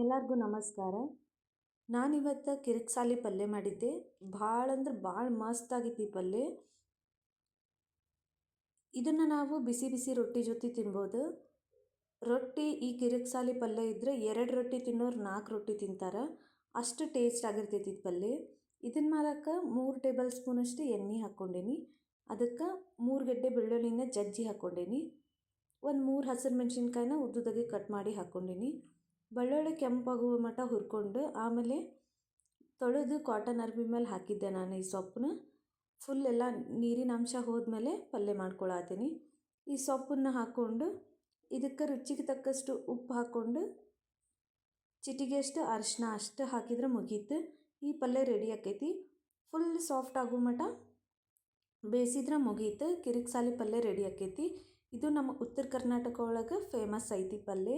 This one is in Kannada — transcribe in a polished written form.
ಎಲ್ಲರಿಗೂ ನಮಸ್ಕಾರ. ನಾನಿವತ್ತು ಕಿರಿಕ್ಸಾಲಿ ಪಲ್ಯ ಮಾಡಿದ್ದೆ. ಭಾಳ ಅಂದ್ರೆ ಭಾಳ ಮಸ್ತಾಗಿತ್ತು ಈ ಪಲ್ಯ. ಇದನ್ನು ನಾವು ಬಿಸಿ ಬಿಸಿ ರೊಟ್ಟಿ ಜೊತೆ ತಿನ್ಬೋದು. ರೊಟ್ಟಿ ಈ ಕಿರಿಕ್ಸಾಲಿ ಪಲ್ಯ ಇದ್ದರೆ 2 ರೊಟ್ಟಿ ತಿನ್ನೋರು 4 ರೊಟ್ಟಿ ತಿಂತಾರೆ. ಅಷ್ಟು ಟೇಸ್ಟ್ ಆಗಿರ್ತೈತಿ ಇದು ಪಲ್ಯ. ಇದನ್ನು ಮಾಡೋಕ್ಕೆ 3 ಟೇಬಲ್ ಸ್ಪೂನಷ್ಟು ಎಣ್ಣೆ ಹಾಕ್ಕೊಂಡೇನಿ. ಅದಕ್ಕೆ 3 ಗೆಡ್ಡೆ ಬೆಳ್ಳುಳ್ಳಿನ ಜಜ್ಜಿ ಹಾಕ್ಕೊಂಡೇನಿ. ಒಂದು 3 ಹಸಿರು ಮೆಣಸಿನ್ಕಾಯಿನ ಉದ್ದುದಾಗಿ ಕಟ್ ಮಾಡಿ ಹಾಕ್ಕೊಂಡೇನಿ. ಬೆಳ್ಳುಳ್ಳಿ ಕೆಂಪಾಗುವ ಮಟ್ಟ ಹುರ್ಕೊಂಡು ಆಮೇಲೆ ತೊಳೆದು ಕಾಟನ್ ಅರ್ಬಿ ಮೇಲೆ ಹಾಕಿದ್ದೆ ನಾನು ಈ ಸೊಪ್ಪನ್ನ. ಫುಲ್ ಎಲ್ಲ ನೀರಿನ ಅಂಶ ಹೋದ್ಮೇಲೆ ಪಲ್ಯ ಮಾಡ್ಕೊಳತ್ತೀನಿ. ಈ ಸೊಪ್ಪನ್ನು ಹಾಕ್ಕೊಂಡು ಇದಕ್ಕೆ ರುಚಿಗೆ ತಕ್ಕಷ್ಟು ಉಪ್ಪು ಹಾಕ್ಕೊಂಡು ಚಿಟಿಗೆಯಷ್ಟು ಅರಿಶಿನ ಅಷ್ಟು ಹಾಕಿದ್ರೆ ಮುಗೀತು. ಈ ಪಲ್ಯ ರೆಡಿ ಆಕೈತಿ. ಫುಲ್ ಸಾಫ್ಟ್ ಆಗೋ ಮಟ್ಟ ಬೇಯಿಸಿದ್ರೆ ಮುಗೀತು. ಕಿರಿಕ್ಸಾಲಿ ಪಲ್ಯ ರೆಡಿ ಆಕೈತಿ. ಇದು ನಮ್ಮ ಉತ್ತರ ಕರ್ನಾಟಕ ಒಳಗೆ ಫೇಮಸ್ ಐತಿ ಪಲ್ಯ.